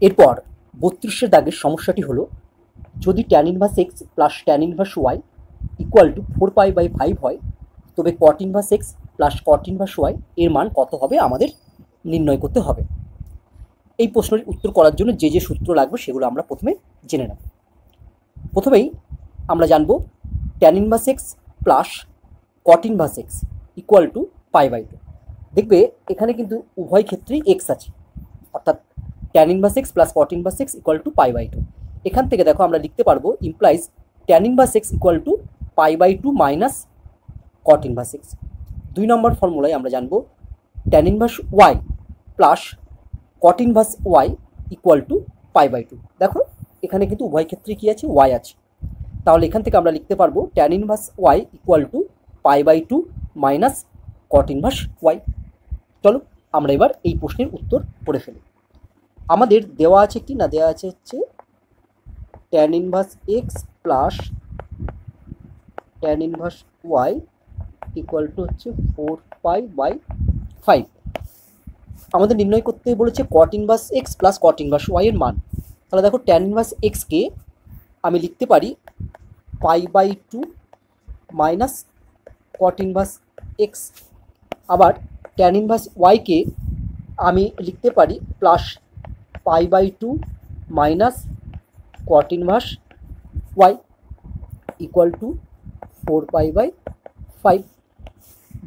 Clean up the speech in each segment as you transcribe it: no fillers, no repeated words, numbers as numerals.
এরপর 32 দাগের সমস্যাটি হলো, যদি tan inverse x plus tan inverse Y equal to 4π/5 হয়, তবে cot inverse x plus cot inverse Y এর মান কত হবে আমাদের নির্ণয় করতে হবে। এই প্রশ্নের উত্তর করার জন্য যে যে সূত্র লাগবে সেগুলো আমরা প্রথমে জেনে নেব। প্রথমেই আমরা জানব tan inverse x plus cot inverse X equal to π/2। দেখবে এখানে কিন্তু উভয় ক্ষেত্রেই এক্স আছে, অর্থাৎ tan inverse x plus cot inverse X equal to π/2। এখান থেকে দেখো আমরা লিখতে পারবো implies tan inverse X equal to π/2 minus cot inverse X. 2 number ফর্মুলায় আমরা জানবো tan inverse Y plus cot inverse Y equal to π/2। দেখো এখানে কিন্তু উভয় ক্ষেত্রে কি আছে, ওয়াই আছে, তাহলে এখান থেকে আমরা লিখতে পারবো tan inverse Y equal to π/2 minus cot inverse Y. চলো আমরা এবার এই প্রশ্নের উত্তর পড়ে ফেলি। আমাদের দেওয়া আছে কি না, দেওয়া আছে হচ্ছে tan inverse x plus tan inverse Y equal to হচ্ছে 4π/5। আমাদের নির্ণয় করতে বলেছে cot inverse x plus cot inverse Y এর মান। তাহলে দেখো tan ইনভার্স এক্সকে আমি লিখতে পারি π/2 মাইনাস cot ইনভার্স এক্স, আবার tan ইনভার্স ওয়াইকে আমি লিখতে পারি plus π/2 minus cot inverse Y equal to 4π/5।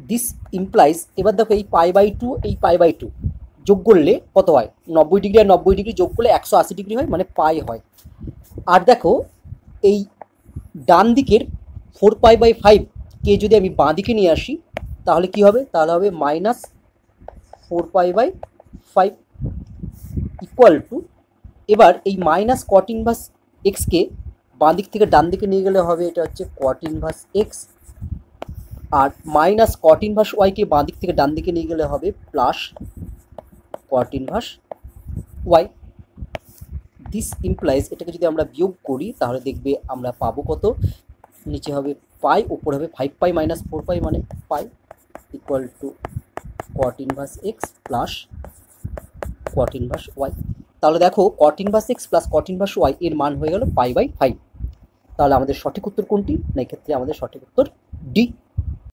This implies, এবার দেখো এই π/2 এই π/2 যোগ করলে কত হয়, 90 ডিগ্রি আর 90 ডিগ্রি যোগ করলে 180 ডিগ্রি হয়, মানে পাই হয়। আর দেখো এই ডান দিকের 4π/5 কে যদি আমি বাঁ দিকে নিয়ে আসি তাহলে কি হবে, তাহলে হবে মাইনাস 4π/5 ইকুয়াল টু, এবার এই মাইনাস cot ইনভার্স এক্সকে বাঁ দিক থেকে ডান দিকে নিয়ে গেলে হবে এটা হচ্ছে cot ইনভার্স এক্স, আর মাইনাস cot ইনভার্স ওয়াইকে বাঁ দিক থেকে ডান দিকে নিয়ে গেলে হবে plus cot inverse y. This implies, এটাকে যদি আমরা বিয়োগ করি তাহলে দেখবে আমরা পাবো কত, নিচে হবে পাই, উপরে হবে 5π মাইনাস 4π মানে pi equal to cot inverse x plus cot inverse Y. তাহলে দেখো cot inverse x plus cot inverse Y এর মান হয়ে গেল π/5। তাহলে আমাদের সঠিক উত্তর কোনটি, না এক্ষেত্রে আমাদের সঠিক উত্তর ডি।